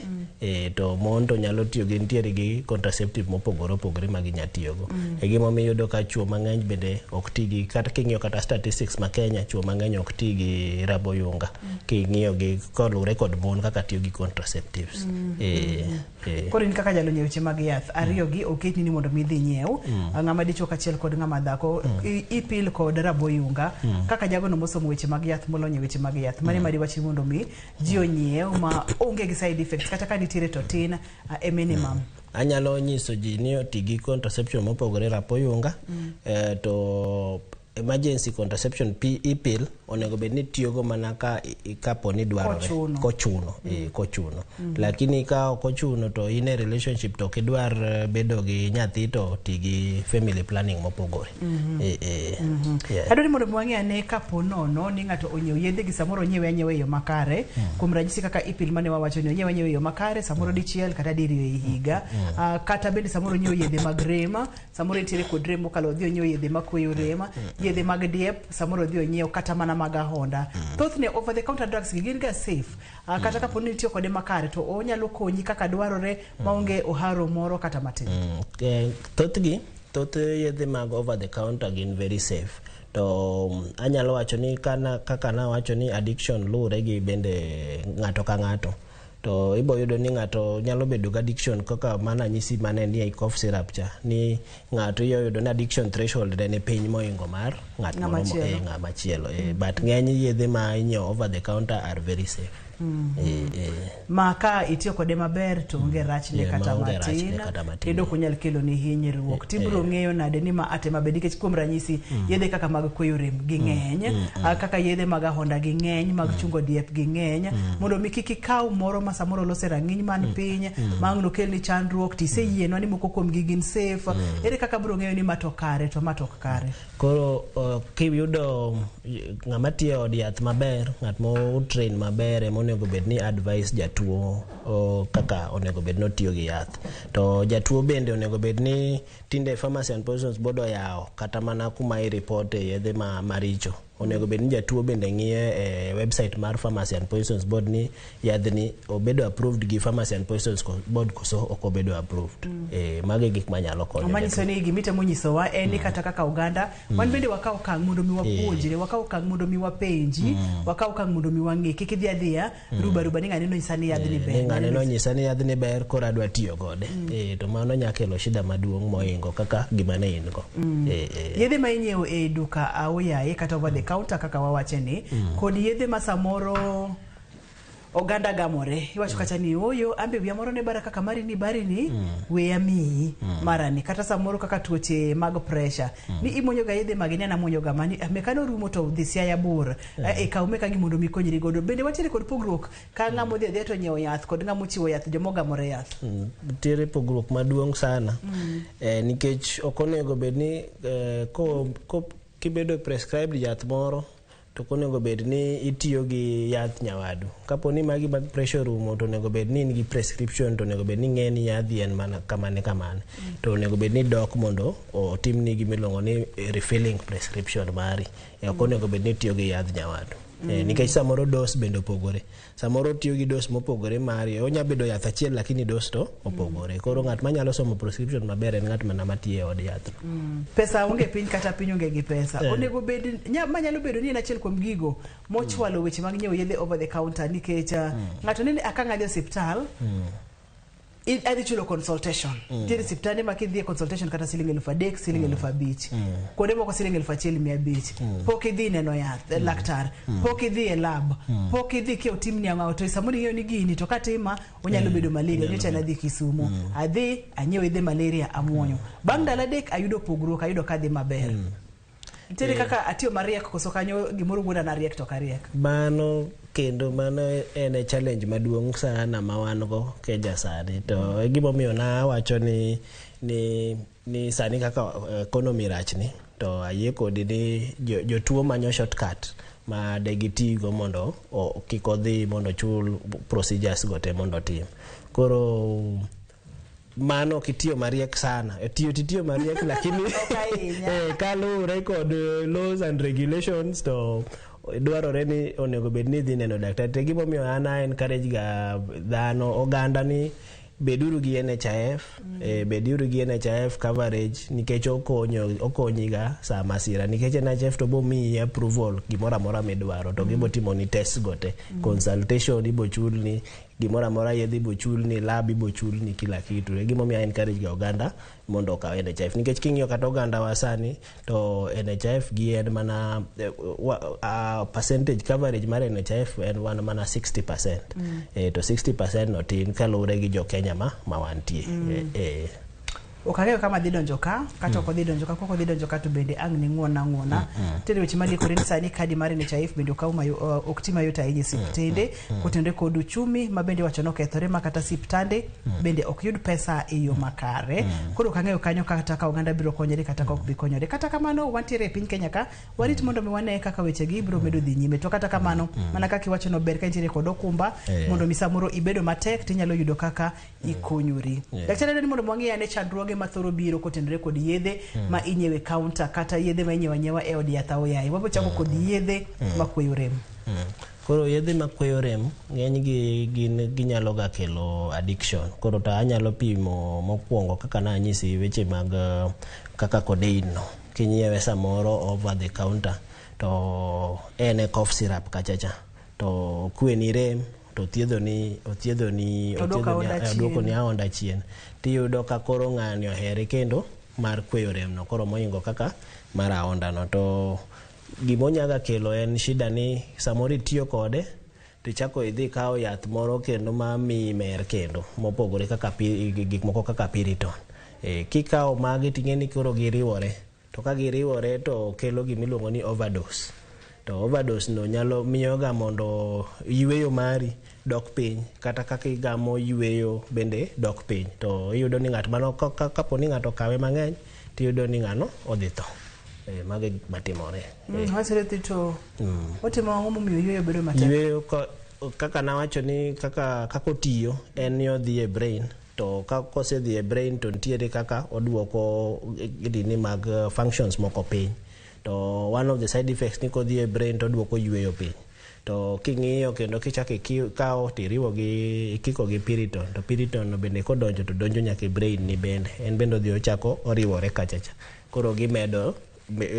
To mon to nyalo tiyo gi nitiere gi contraceptive mopogore opogore ma ginya tiyogo. Gima omiyo iyudo ka chuo mang'eny bende ok ti gi, kata king'iyo kata statistics ma Kenya, chuo mang'eny ok ti gi rabo yunga king'iyo gi kolure kod mon kaka tiyo gi contraceptives. Koro in kaka jalony e weche mag yath, ariyo gi oketni ni mondo mi dhi nyiew, ng'ama dichuo kachiel kod ng'ama dhako, ipil kod rabo yunga kaka jagono mosomo weche mag yath molony e weche mag yath, mane madiwachi mondo mi ji onyiew ma onge gi side effects kata ka nitiere to tin e minimum. Anyalo nyiso ji ni oti gi contraception mopogore, rapo yunga to emergency contraception pill onego bed ni tiyogo mana kapo ni dwarore kochuno. Lakini ka ok ochuno to in e relationship to kidwar bedo gi nyathi to ti gi family planning mopogore. Adwani mondo mwang'e ane kapo nono ni ng'ato onyiew yedhe gi samoro onyiewe e yo makare, kuom ranyisi kaka ipil mane wawacho ni onyiewe e yo makare samoro dichiel kata diriyo e higa, kata bende samoro onyiew yedhe mag rema, samoro nitiere kod rem mokalo odhi onyiew yedhe makweyo rema, yedhe mag diep samoro odhi onyiew kata mana mag ahonda. Thothne over the counter drugs gin ga safe, kata kapo ni tiyo kode makare to onyalo konyi kaka dwarore maonge oharo moro kata matin. Thoth yedhe mag over the counter gin very safe. To anyalo wacho ni kaka na wacho ni addiction lure gi bende ng'ato ka ng'ato. To ibo yudo ni ng'ato nyalo bedo gi addiction kaka mana nyisi mane ni cough syrup cha, ni ng'ato yudo ni addiction threshold ne piny moingo mar ng'at moro ng'ama chielo. But ng'eny yedhe ma inyiewo over the counter are very safe. Ma ka itiyo kode maber to onge rachne kata matin, kendo kunyal kelo ni hinyruok. Tibiro ng'eyo nade ni ma ate maber, nikech kuom ranyisi yedhe kaka mag kweyo rem gi ng'eny, kaka yedhe mag ahonda gi ng'eny, mag chungo diep gi ng'eny, mondo mi kik ikaw moro ma samoro lose rang'iny man piny ma kel ni chandruok tiseyienwa ni moko kuom gi gin safe. Ere kaka biro ng'eyo ni ma to kare to ma to ok kare? Koro kiyudo ng'ama tiyo od yath maber, ng'at mo train maber onego bed ni advice jatuo kaka onego bed no tiyo gi yath. To jatuo bende onego bed ni tinde Pharmacy and Poisons Board oyawo kata mana kuma iripote yedhe maricho. Onego bed ni jatuo bende ng'iye website mar Pharmacy and Poisons Board ni yadhni obedo approved gi Pharmacy and Poisons Board koso ok obedo approved. Mage gik manyalo konyo. Manyiso ni gimitemo nyisowa en ni kata kaka Uganda wan bende wakaw okang' mondo mi wapuonjre, wakaw okang' mondo mi wapenji, wakaw okang' mondo mi wang'e, kik idhi adhiya ruba ni ng'ane no nyisa ni yadhni ber. Ng'ane no nyisa ni yadhni ber koro adwa tiyo gode. To mano nyalo kelo shida maduong' moingo kaka gima ne in go. Yedhe ma inyiewo e duka aoyaye kata over the counter kaka wawache ni, kod yedhe ma samoro oganda gamore, iwacho kacha ni oyo ambe wiya moro ne bara kaka mari ni bari ni weya mi marani, kata samoro kaka tuoche mag pressure ni imonyo ga yedhe magine na monyo ga mani mekano rumo to dhisia ya bur ka umeka gi mondo mi konyri godo. Bende watiere kod pogruok ka ng'amo dhi to nyiewo yath kod ng'amo chiwo yath, jomo gamore yath. Tiere pogruok maduong' sana, nikech ok onego bed ni kibedo prescribed yath moro to konego bed ni itiyo gi yath nyawadu. Kapo ni magi mag pressure rumo to onego bed ni in gi prescription, to onego bed ni ng'eni yadhi en mana kamane. To onego bed ni dok mondo otimni gimiluongo ni refilling prescription mari. Ok onego bed ni tiyo gi yath nyawadu. Nikech samoro dos bende opogore. Samoro tiyo gi dos mopogore mari, onya bedo yath achiel lakini dos to opogore. Koro ng'at manyalo somo prescription maber en ng'at mana matiyo od yath. Pesa onge piny kata piny onge gi pesa. Onego bed manyalo bedo ni en achiel kuom gigo mochwalo weche mag nyiewo yedhe over the counter, nikech ng'ato nene aka ng'adhi osiptal adhi chulo consultation. Tiere siptande ma kidhi consultation kata siling 3,000 siling 5,000. Kuonde moko siling 1,500. Pok idhi neno yath laktar. Pok idhi e lab. Pok idhi ke otimni ang'aw to samoro ng'eyo ni gini to katima onyalo bedo malaria. Nyocha nadhi Kisumu. Adhi anyiew idhi malaria amuonyo. Bang' ndalo adek ayudo pogruok, ayudo kadhi maber. Tiere kaka atiyo mariek koso kanyo gimoro wuoda na riek to kariek. Mano kendo mano en challenge maduong' sana ma wan go ke jasani. To gimomiyo na wacho ni sani kaka economy rach ni to ayie kodi ni jotuo manyo shortcut ma degitigo mondo kik odhi mondo chul procedures go te mondo tim. Koro mano kitiyo mariek sana. Tiyo mariek lakini kalure kod laws and regulations to dwarore ni onego bed ni dhi neno daktari. Te gimomiyo an encourage ga dhano oganda ni beduru gi NHIF, beduru gi NHIF coverage nikech okonyiga sa masira. Nikech NHIF to bo miyi approval gimoro amora midwaro to gibo timo ni test gote. Consultation ibo chulni, gimoro amora yedhi ibo chulni, lab ibo chulni, kila kitu. Gimomiyo encourage ga oganda mondo okaw NHIF. Nikech king'iyo kata oganda wasani to NHIF gi en mana percentage coverage mar NHIF en mana 60%. To 60% no tin kalure gi jo Kenya ma wantie. Okang'eyo kama dhi donjo ka kata ok dhi donjo ka, koko dhi donjo ka to bende ang' ni ng'wona. Tiere weche maliekore ni sani kadi mar NHIF bende ok ti mayot ahinya siptende kotenore kod uchumi ma bende wacho nokethore ma kata siptande bende ok yud pesa e yo makare. Koro okang'eyo kanyo kata ka oganda biro konyore kata ka ok bi konyore. Kata kamano wantiere e piny Kenya ka warit mondo mi wane kaka weche gi biro medo dhi nyime. To kata kamano mana kaka iwacho no ber ka nitiere kod okumba mondo mi samoro ibedo matek tinyalo yudo kaka ikonyori. Daktari ni mondo mwangi ane chandruoge mathoro biro kotenore kod yedhe ma inyewe counter kata yedhe ma inyewa e od yath aoyaye. Wabo chako kod yedhe makweyo rem. Koro yedhe makweyo rem ng'eny ginyalo ga kelo addiction. Koro ta anyalo pimo mokwongo kaka na anyisi weche mag kaka codeine no. Kinyiewe samoro over the counter to ene cough syrup kachacha to kweni rem to thiedho ni duoko ni aonda chien. Tiyudo ka koro ng'ani ohere kendo mar kweyo rem no koro moingo kaka mar aonda no. To gimonyaga kelo en shida ni samoro itiyo kode tichako idhi kawo yath moro kendo ma miyi mer kendo mopogore kaka gik moko kaka Piriton. Kikawo magi ting'eni koro giriwore, to ka giriwore to kelo gimiluongo ni overdose. To overdose no nyalo miyoga mondo yweyo mari dok piny kata kaka igamo yweyo bende dok piny. To iyudo ni ng'at mano kapo ni ng'ato kawe mang'eny tiyudo ni ng'ano odhi tho. Mage matimore. Wasere to otimo ang'o momiyo yweyo bedo matek? Yweyo kaka nawacho ni kaka otiyo en ni odhi e brain. To kosedhi e brain to nitiere kaka oduoko gini mag functions moko piny. To one of the side effects ni kodhi e brain to duoko yweyo piny. To king'iyo kendo kichake kawo tiriwo gi kiko gi Piriton. To Piriton no bende kodonjo to donjo nyaka e brain ni bende. En bende odhi ochako oriwore kachacha. Koro gimedo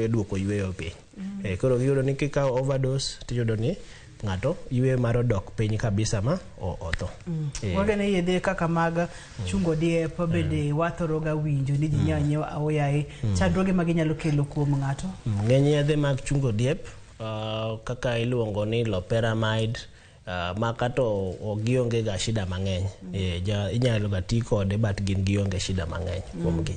duoko yweyo piny. Koro giyudo ni kikawo overdose tiyudo ni ng'ato yweyo mar dok piny kabisa ma otho. Wagane yedhe kaka mag chungo diep bende wathoroga winjo ni ji nyanyiewo aoyaye. Chandruoge ma ginyalo kelo kuom ng'ato? Ng'eny yedhe mag chungo diep kaka iluongo ni loperamide ma kato gionge ga shida mang'eny. Inyalo ga ti kode but gin gionge shida mang'eny kuom gi.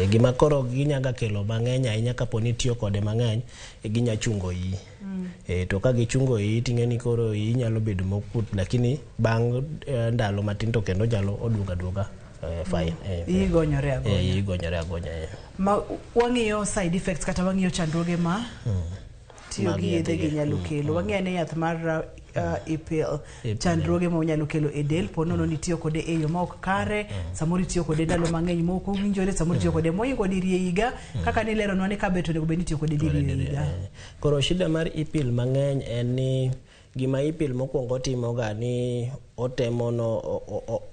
Gima koro ginyaga kelo mang'eny ahinya kapo ni tiyo kode mang'eny ginya chungo iyi. To ka gichungo iyi ting'eni koro iyi nyalo bedo mokut lakini bang' ndalo matin to kendo nyalo oduoga fine. Igonyore agonya. Ma wang'iyo side effects kata wang'iyo chandruoge ma tiyo gi yedhe gi nyalo kelo. Wang'iyo ne yath mar ipil chandruoge ma nyalo kelo e del ponono ni tiyo kode e yo ma ok kare. Samoro tiyo kode ndalo mang'eny moko winjore, samoro tiyo kode moingo diriye higa kaka ni lero nwa ni kabeto nego beni tiyo kode diriye higa. Koro shida mar ipil mang'eny en ni gima ipil mokwongo timo ga ni otemo no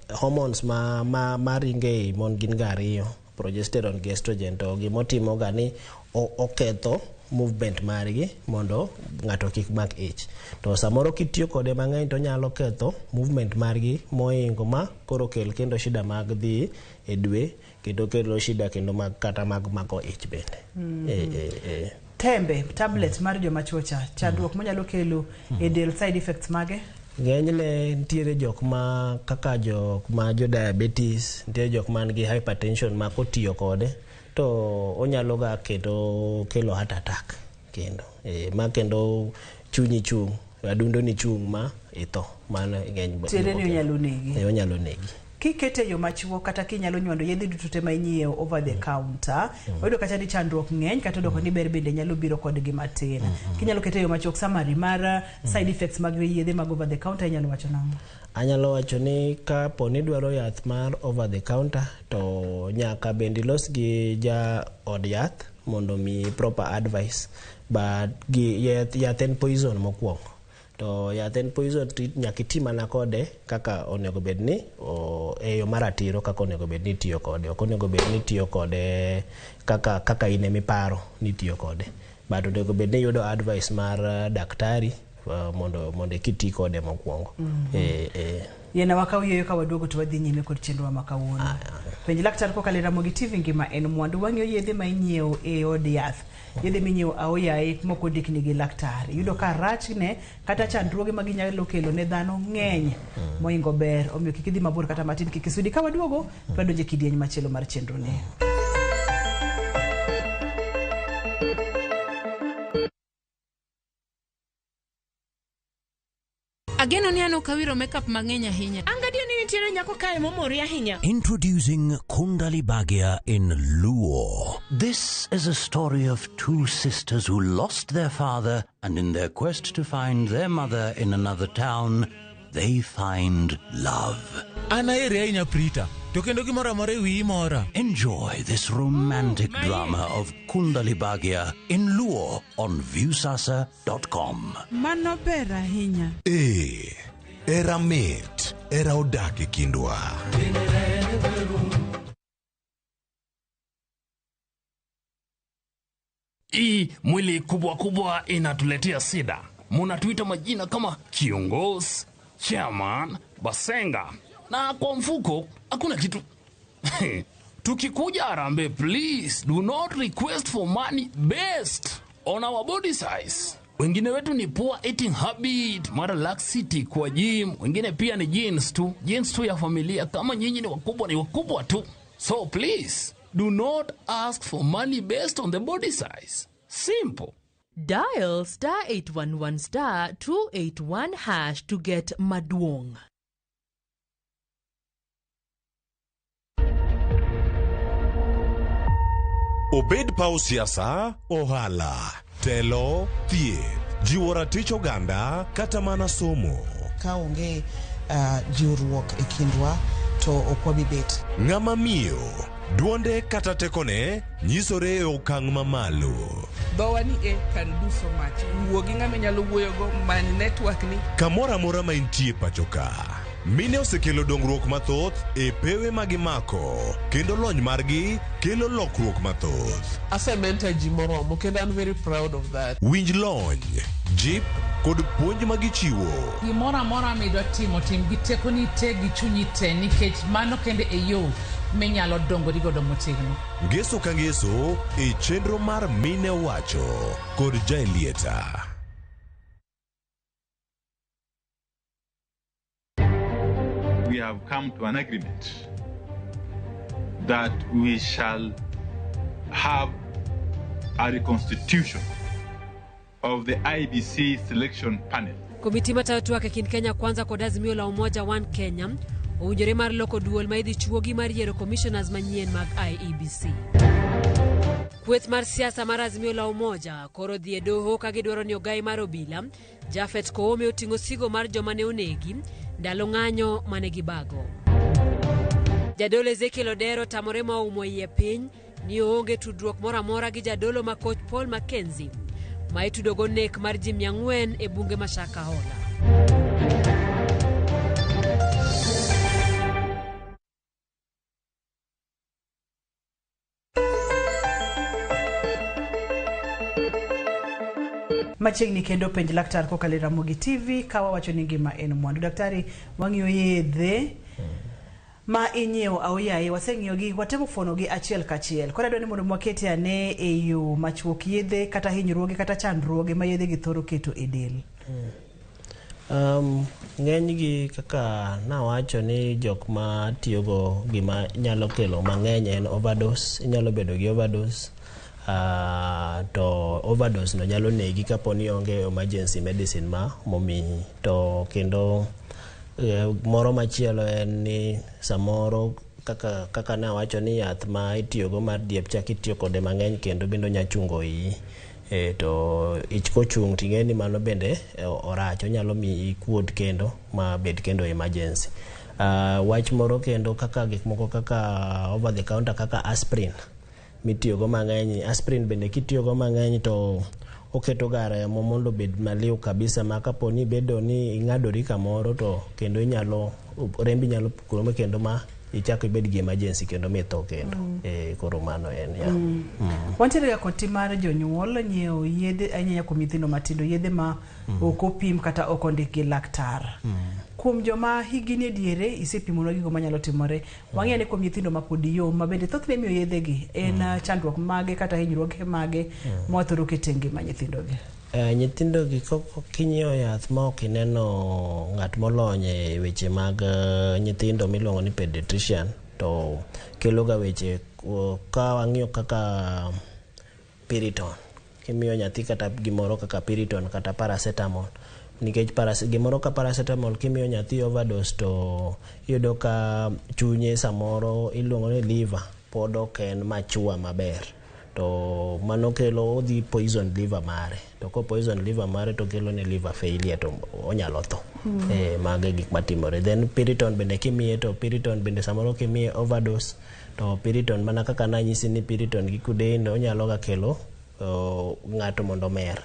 hormones ma ringe mon gin ga ariyo, progesterone gi estrogen. To gima otimo ga ni oketho movement margi mondo ng'ato kik mak ich. To samoro kitiyo kode mang'eny to nyalo ketho movement margi moingo ma koro kel kendo shida mag dhi e dwe kendo kelo shida kendo mag kata mag mako ich bende. Tembe, tablet mar joma chuocha, chandruok manyalo kelo e del, side effects mage? Ng'enyne nitiere jok ma kaka jok ma jo diabetes, nitiere jok man gi hypertension ma kotiyo kode to onyalo ga kelo heart attack kendo ma kendo chunyi chung, adundo ni chung ma ito mana ng'eny ba. Tiende ni onyalo negi. Onyalo negi. Kikete yo machuo kata kinyalo nywando yedhe duto te ma inyiewo over the counter, oyudo kata ni chandruok ng'eny kata doko ni ber bende nyalo biro kod gi matin. Kinyalo kete yo machuo summary mar side effects mag yedhe mag over the counter inyalo wacho nang'o? Anyalo wacho ni ka poni dwaro yath mar over the counter to nyaka bendi los gi ja od yath mondo mi proper advice, but yath en poison mokwongo. To yath en poison nyaka iti mana kode kaka onego bedni e yo maratiro kaka onego bedni tiyo kode. Ok onego bedni tiyo kode kaka in emiparo ni tiyo kode. But onego bedni yudo advice mar daktari mondo kiti kode mokwongo. Yena wakaw yeyo ka waduogo to wadhi nyime kod chenro ma kawuono. Penj laktar ko kalera mogi TV ngima en mwandu, wang'yo yedhe ma inyiewo e od yath. Yedhe minyiewo aoyaye moko dikni gi laktar. Yudo ka rach ne kata chandruoge ma ginyalo kelo ne dhano ng'eny moingo ber, omiyo kik idhi mabor kata matin, kik isudi. Ka waduogo to wadonjo e kidieny machielo mar chenro ne. Ageno ni ano kawiro makeup mang'eny ahinya. Angadio ni nitiere nyako kae momori ahinya. Introducing Kundali Bhagia in Luo. This is a story of two sisters who lost their father, and in their quest to find their mother in another town, they find love. Anaere ahinya Prita. To kendo gimoro amora e wiyi mora. Enjoy this romantic drama of Kundali Bhagia in Luo on viusasa.com. Mano ber ahinya. Era mit, era odak e kindwa. Hii mwili kubwa kubwa inatuletea sida. Munatuita majina kama kiongozi, chairman, basenga. Na kwa mfuko, hakuna kitu. Tukikuja Harambee, please do not request for money based on our body size. Wengine wetu ni poor eating habit, mara laxity kwa gym. Wengine pia ni genes tu ya familia. Kama nyinyi ni wakubwa tu. So please, do not ask for money based on the body size. Simple. Dial *811 *281# to get Maduong. Obed pau siasa, ohala, telo, thieth, jiwo ratich oganda, kata mana somo. Ka onge jiwruok e kindwa to ok wabibet. Ng'ama miyo, duonde kata tekone nyisore e okang' mamalo. Dhowa ni can do so much. Wuo gi ng'ama nyalo wuoyo go many network ni. Kamora mora ma intie pachoka. Mine osekelo dongruok mathoth e pewe magimako, kendo lony margi kelo lokruok mathoth. Asementa ji moromo, kendo I'm very proud of that. Winj lony, jip kod puonj magichiwo. Gimoro amora midwa timo, tim gi tekoni te gi chunyi te, nikech mano kende e yo minyalo dongori godo motegno. Ngeso ka ngeso e chenro mar Mine Wacho kod Jaelieta. We have come to an agreement that we shall have a reconstitution of the IBC selection panel. Komiti matatu wake kin Kenya kwanza kod azimio la umoja One Kenya owinjore mar loko duol ma idhi chuogi mar yiero commissioners manyien mag IEBC. Kweth mar siasa mar azimio la umoja koro dhi e doho ka gidwaro ni ogai mar obila Jafet Koome oting'o sigo mar joma ne onegi ndalo ng'anyo mane gibago. Jadolo Ezekiel Odero tamore ma umo yie piny ni oonge tudruok moro amora gi jadolo ma Coach Paul Mackenzie ma itudogo nek mar ji 400 e bunge ma Shakahola. machiegni kendo penj laktar kokalo Ramogi TV kawa wacho ni ngima en mwandu. Daktari, wang'iyo yedhe ma inyiewo aoyaye, waseng'iyo gi, watemo fono gi achiel kachiel. Kora dwani mondo mwakete ane e yo machuok yedhe kata hinyruoge kata chandruoge ma yedhe gi thoro keto e del. Ng'eny gi kaka nawacho ni jok ma tiyogo gima nyalo kelo mang'eny en overdose. Inyalo bedo gi overdose. To overdose no nyalo negi kaponi onge emergency medicine ma momiyi. To kendo moro machielo en ni samoro kaka nawacho ni yath ma itiyogo mar diep chak itiyo kode mang'eny kendo bendo nyachungo iyi. To ich kochung' ting'eni mano bende orach, onyalo mi ikuod kendo ma bed kendo emergency. Wach moro kendo kaka gik moko kaka over the counter kaka aspirin mitiyogo mang'eny. Aspirin bende kitiyogo mang'eny to oketo ga remo mondo bed maliw kabisa, ma kaponi bedo ni ing'adori kamoro to kendo rembi nyalo pukore kendo ma ichako ibed gi emergency kendo mitho kendo. Koro mano en ya. Wantiere ga koti mar jonyuol nyiewo yedhe anyanya kuom nyithindo matindo, yedhe ma ok opim kata ok ondik gi laktar. Kuom joma higini diere isepimo gigo manyalo timore. Wang'eyo ni kuom nyithindo ma pod yom ma bende thothne miyo yedhe gi en chandruok mage kata hinyruoge mage mwathoro ketenge ma nyithindo gi. Nyithindo gi kinyieo yath ma ok ineno ng'at molony e weche mag nyithindo miluongo ni pediatrician, to kelo ga weche ka wang'iyo kaka Piriton. Kimiyo nyathi kata gimoro kaka Piriton kata paracetamol, nikech gimoro ka paracetamol kimiyo nyathi overdose to iyudo ka chunye samoro iluongo ni liver pod ok en machua maber, to mano kelo odhi poison liver mare, to ko poison liver mare to kelo ne liver failure to onyalo tho. Mage gik matimore. Then Piriton bende kimiye to Piriton bende samoro kimiye overdose to Piriton mana kaka nanyisi ni Piriton gi kudendo onyalo ga kelo ng'ato mondo mer.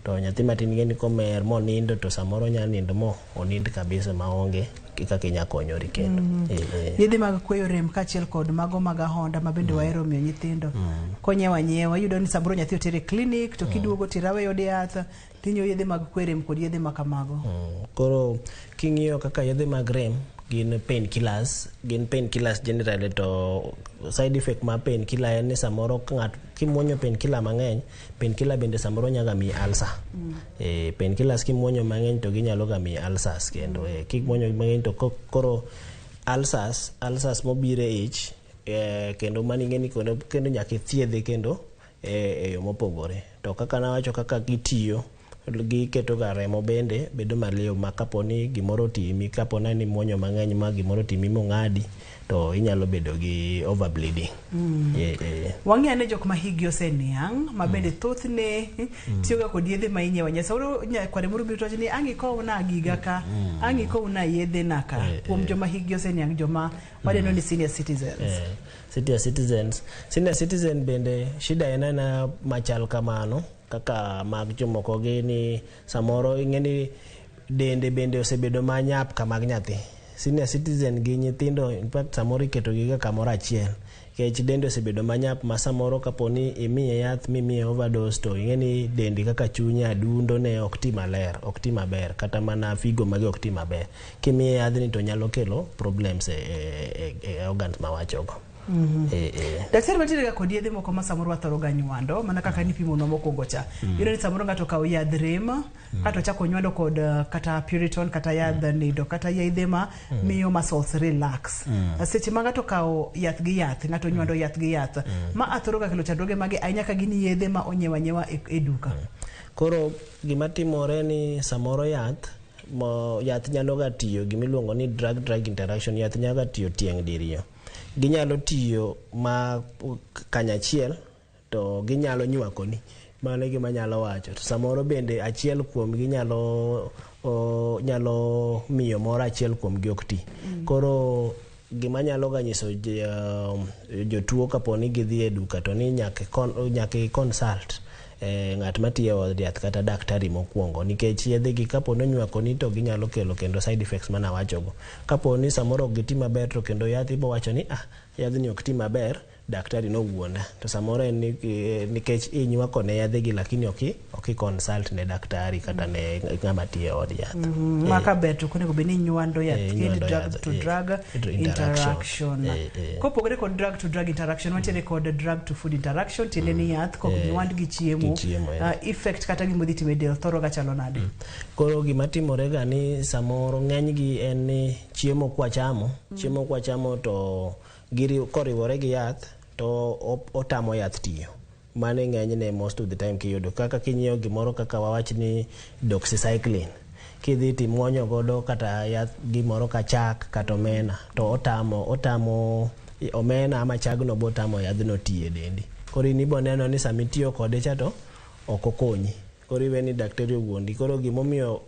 To nyathi matin ng'eni komer monindo to samoro nya nindo mo onind kabisa maonge kaka inya konyori kendo. Yedhe mag kweyo rem kachiel kod mago mag ahonda ma bende wahero miyo nyithindo konyewa nyiewa. Iyudo ni samoro nyathi otere clinic to kiduogo tirawe od yath tinyo yedhe mag kweyo rem kod yedhe makamago. Koro king'iyo kaka yedhe mag rem gin painkillers generally, to side effect ma painkiller en ni samoro kimuonyo painkiller mang'eny, painkiller bende samoro nyaga mi ulcer. Painkillers kimuonyo mang'eny to ginyalo ga mi ulcers kendo. Kimuonyo mang'eny to koro ulcers mobire ich kendo maning'eni kendo nyaka thiedhe kendo e yo mopogore. To kaka nawacho kaka gitiyo giketo ga remo bende bedo maliw, ma kaponi gimoro timi, kaponi ni muonyo mang'eny ma gimoro timi mong'adi to inyalo bedo gi overbleeding. Wang'eyo ne jok ma higi oseniang' ma bende thothne tiyoga kod yedhe ma inyiewo. Nyasoro kware moro biro ni ang'ikowna giga ka, ang'ikowna yedhe na ka. Kuom joma higi oseniang', joma wadeno ni senior citizens. Senior citizen bende shida enana machal kamano kaka mag jomoko gi ni samoro ing'eni dende bende osebedo manyap ka mag nyathi. Senior citizen gi nyithindo in fact samoro iketo gi kamoro achiel, kech dende osebedo manyap ma samoro kaponi imiye yath mimiye overdose to ing'eni dendi kaka chunye, adundo ne ok ti maber, kata mana figo mage ok ti maber. Kimiye yadhni to nyalo kelo problems e organs mawachogo. Daktari, watire ga kod yedhe moko ma samoro wathoro ga nywando mana kaka nipimo no mokwongo cha. Yudo ni samoro ng'ato kawo yadh rem kata chako nywando kod kata Piriton kata yadh nido kata yedhe ma miyo muscles relax. Seche ma ng'ato kawo yath gi yath, ng'ato nywando yath gi yath, ma athoro ga kelo chandruoge mage ahinya ka gin yedhe ma onyewa nyewa e duka. Koro gima timore ni samoro yath nyalo ga tiyo gimiluongo ni drug interaction. Yath nyalo ga tiyo tieng' diriyo. Ginyalo tiyo ma kanyachiel to ginyalo nywakoni, mano gima nyalo wacho. To samoro bende achiel kuom ginyalo miyo moro achiel kuom gi ok ti. Koro gima nyalo ga nyiso jotuo kaponi gidhi e duka to ni nyaka consult ng'at matiyo od yath kata daktari mokwongo, nikech yedhe gi kaponi onywakoni to ginyalo kelo kendo side effects mana wachogo. Kaponi samoro ok giti maber to kendo yath ibo wacho ni yadhni ok ti maber daktari no wuonda to samoro en nikech inyuako ne yadhe gi lakini ok consult ne daktari kata ne ng'ama tiyo od yath maka ber to konego beni nywando yath kind drug to drug interaction kopogore kod drug to drug interaction wantiere kod drug to food interaction tiende ni yath kok nywand gi chiemo effect kata gimodhi time del thoro ga chalo nade koro gima timore ga ni samoro ng'eny gi en ni chiemo kwa chamo to giri koriwore gi yath to otamo yath tiyo mane ng'eny ne most of the time kiyudo kaka kinyiewo gimoro kaka wawach ni doxycycline kidhi timuonyo godo kata yath gimoro ka chak kata omena to otamo omena ama chagno botamo yadhno tiye dendi koro inibo neno ni sami tiyo kode cha to ok okonyi koro iwe ni daktari owuondi koro gimomiyo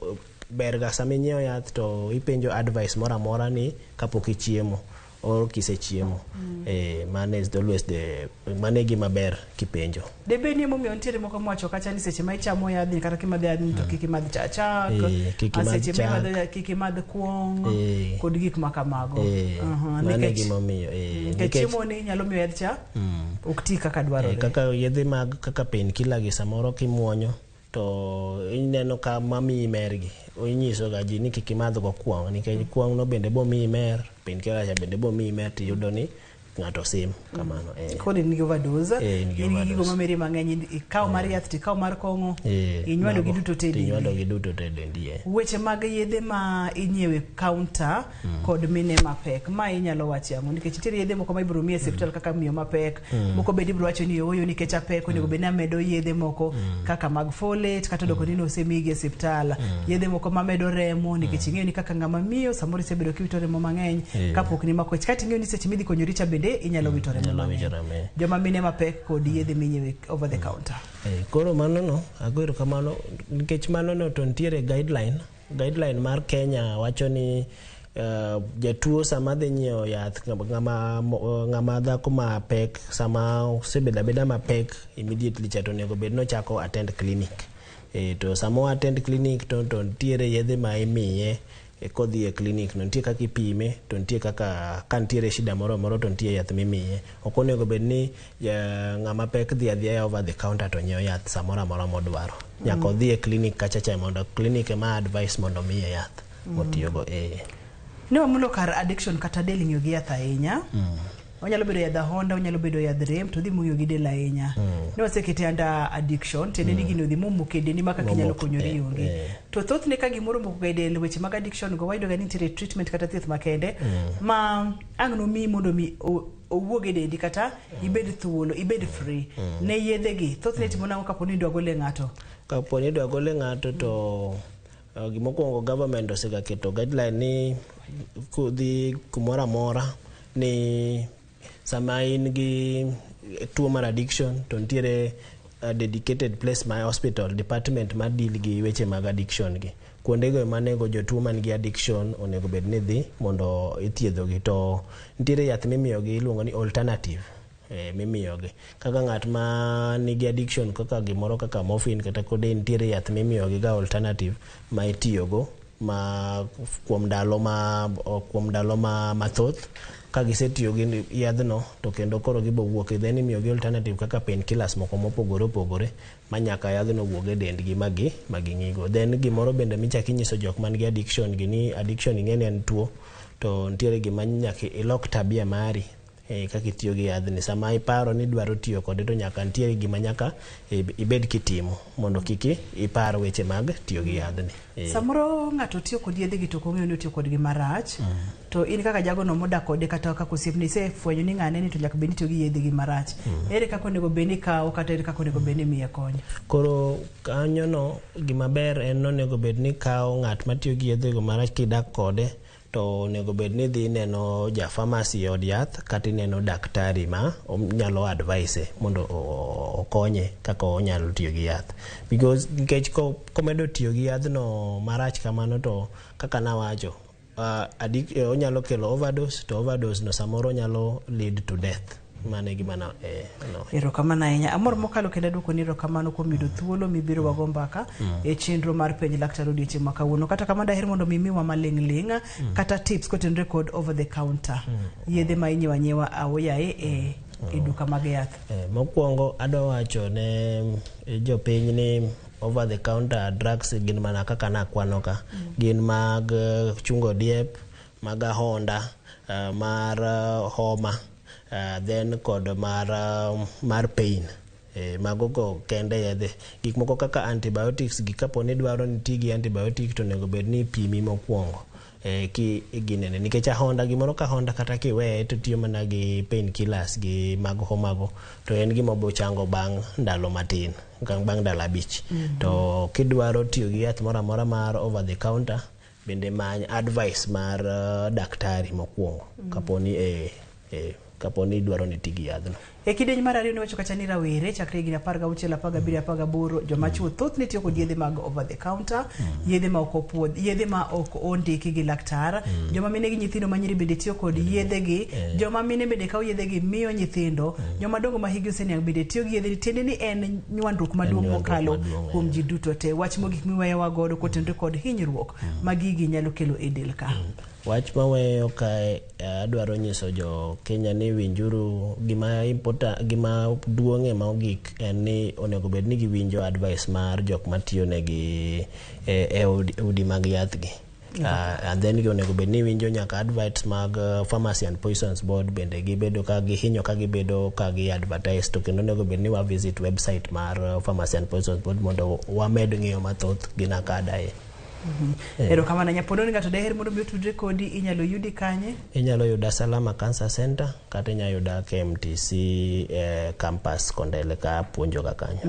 ber ga sami nyiewo yath to ipenjo advice mora mora ni kapok ichiemo or kisechiemo mane is always mane gima ber kipenjo debe ni momiyo ntiere moko mwacho kacha ni seche ma ichamo yadhi kata kimadhi yadhi to kikimadhi chak seche ma kikimadhi kuong kod gik makamago mane gima miyo chiemo ni nyalo miyo yadhi cha ukti kaka dwarore kaka yedhe mag kaka painkiller gi samoro kimuonyo to ineno ka mami mergi inyiso ga ji ni kikimadho go kuong nikech kuong no bende bo mi mer painkiller cha bende bo mi mer tiyudo ni ng'ato sim kamano kodi ni overdose in gigo mameri mang'eny ikaw mar yath tikaw mar kong'o inywado gi duto tedendi weche mag yedhe ma inyiewe counter kod mine mapek ma inyalo wacho ang'o nikech nitiere yedhe moko ma ibiro miye hospital kaka miyo mapek moko bende ibiro wacho ni oyo nikech apek onego bed ni amedo yedhe moko kaka mag folate kata doko ni osemigi e hospital yedhe moko mamedo remo nikech ing'eyo ni kaka ng'ama miyo samoro isebedo kiwito remo mang'eny kapok ni mako kata ing'eyo ni seche midhi konyori cha bende inyalo wito remo joma mine mapek kod yedhe minyewe over the counter koro mano no agwero kamano nikech mano no to ntiere guideline mar Kenya wacho ni jatuo sama dhi nyiewo yath ng'ama dhako mapek sama osebeda beda mapek immediately chato nego bed no chako attend clinic to samo attend clinic to ntiere yedhe ma imiye kodhi e clinic no ntie kaka ipime to ntie kaka kantiere shida moro to ntie yath mimiye ok onego bed ni ng'ama pek dhi adhiya over the counter to nyiewo yath samoro moro modwaro nyaka odhi e clinic kachacha mondo clinic ema advice mondo miye yath motiyogo ne wamulo kar addiction kata del ng'iyo gi yath ahinya onyalo bedo yadh ahonda onyalo bedo yadh rem to dhi muyo gi del ahinya ne wasekete under addiction tende ni gino dhi muke deni maka kinyalo konyori onge to thothne ka gimoro muke del weche mag addiction go wayudo ga ni nitiere treatment kata thieth makende ma ang'no mi mondo mi owuoge dendi kata ibed thuolo ibed free ne yedhe gi thothne timo nango kapo ni dwagole ng'ato to gimokwongo government osega keto guideline ni kudhi kumora mora ni sama in gi tuo mar addiction to ntiere dedicated place my hospital department ma deal gi weche mag addiction gi kuondego emanego jotuo man gi addiction onego bed ni dhi mondo ithiedho gi to ntiere yath mimiyogi iluongo ni alternative mimiyogi kaka ng'at ma nigi addiction kaka gimoro kaka morphine kata codeine ntiere yath mimiyogi ga alternative ma itiyogo ma kuom ndalo ma mathoth ka gisetiyo gi yadhno to kendo koro gibo wuok then imiyo gi alternative kaka painkillers moko mopogore manyaka yadhno wuog e dendgi magi ng'igo then gimoro bende michaki nyiso jok man gi addiction gi ni addiction ing'eni en tuo to ntiere gima nyaka ilok tabia mari kaka itiyo gi yadhni sama iparo ni dwaro tiyo kode to nyaka ntiere gima nyaka ibed kitimo mondo kiki ipar weche mag tiyo gi yadhni samoro ng'ato tiyo kod yedhe gi to kong'eyo ni tiyo kodgi marach to in kaka jago no modak kode kata kaka osiepni isefwenyo ni ng'ane ni to nyaka bed ni tiyo gi yedhe gi marach ere kaka onego bed ni kawo kata ere kaka onego bed ni miye kony koro kanyo no gima ber en onego bed ni kawo ng'at matiyo gi yedhe go marach kidak kode to onego bed ni dhi neno ja pharmacy od yath kata neno daktari ma nyalo advice mondo okonye kaka onyalo tiyo gi yath because nikech komedo tiyo gi yadhno marach kamano to kaka nawacho onyalo kelo overdose to overdose no samoro nyalo lead to death mane gima no erokamano ahinya amor mokalo kendo duoko ni erokamano kuom yudo thuolo mibiro wago mbaka e chenro mar penj laktar odiochieng' ma kawuono kata kama daher mondo mimiwa maling'ling' kata tips kotenore kod over the counter yedhe ma inyiewa aoyaye e duka mag yath. Mokwongo adwa wacho ne jopiny ni over the counter drugs gin mana kaka nakwano ka. Gin mag chungo diep, mag ahonda, mar homa, then kod mar pain. Mago go kende yedhe. Gik moko kaka antibiotics gi kaponi dwaro ni ti gi antibiotic to nego bed ni pimi mokwongo. Ki ginene nikech ahonda gimoro ka honda kata kiweye to tiyo mana gi pain killers gi mag homago to en gima bo chango bang' ndalo matin, bang' ndalo 5. To kidwaro tiyo gi yath moro amora mar over the counter bende many advice mar daktari mokwongo kaponi dwaro ni ti gi yadhno. E kidieny mar ariyo niwacho kacha ni rawere chakre higni 16, 17, 18 joma chuo thoth ni tiyo kod yedhe mag over the counter, yedhe ma ok opuodh, yedhe ma ok ondiki gi laktar, joma mine gi nyithindo manyiri bende tiyo kod yedhe gi, joma mine bende kawo yedhe gi miyo nyithindo, joma dongo ma higi oseniang' bende tiyo gi yedhe ni, tiende ni en nywandruok maduong' mokalo kuom ji duto te. Wach mogik miweyowa godo kotenore kod hinyruok ma gigi nyalo kelo e del ka. Wach maweyo kae adwaro nyiso jo Kenya ni winjuru gima duong'e mogik en ni onego bed ni giwinjo advice mar jok matiyo negi udi mag yath gi. And then onego bed ni winjo nyaka advice mag Pharmacy and Poisons Board bende gibedo ka gihinyo ka gibedo ka gi advertise to kendo onego bed ni wa visit website mar Pharmacy and Poisons Board mondo wamed ng'eyo mathoth gina kadae. Erokamano nyapondo ni ng'ato daher mondo mi tudre kodi inyalo yudi kanye? Inyalo yuda Salama Cancer Center kata inyalo yuda KMTC campus Kondele ka puonjo ka kanyo.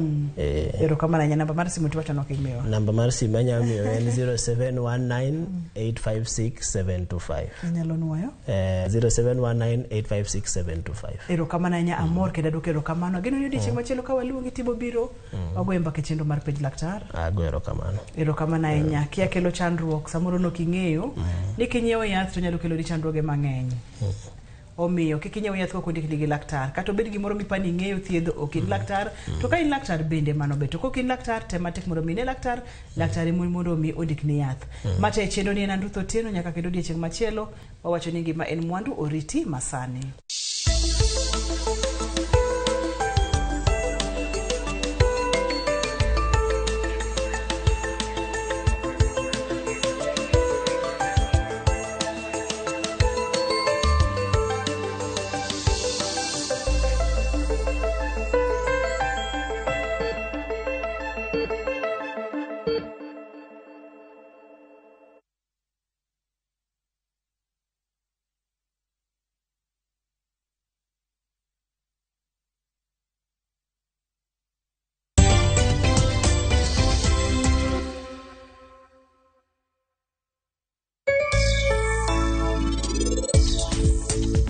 Erokamano namba mar simu tiwacho nok imiyo. Namba mar simu anyalo miyo en 0719856725. Inyalo nuoyo? 0719856725. Erokamano nya amor kenda dok erokamano. Gino yudi chieng' machielo ka waluongi tibo biro wagoye mbaka chenro mar pej laktar. Ago erokamano. Erokamano nya kia kelo chandruok samoro no king'eyo ni kinyiewo yath to nyalo kelo ni chandruoge mang'eny. Omiyo kik inyiew yath kok ondik gi laktar kata obed gimoro mipani ng'eyo thiedho ok in laktar to ka in laktar bende mano beto kok in laktar tema tek mondo mine laktar mondo mi ondik ni yath. Mata e chenro ni en Andutho Otieno nyaka kendo odiechieng' machielo wawacho ni ngima en mwandu oriti masani.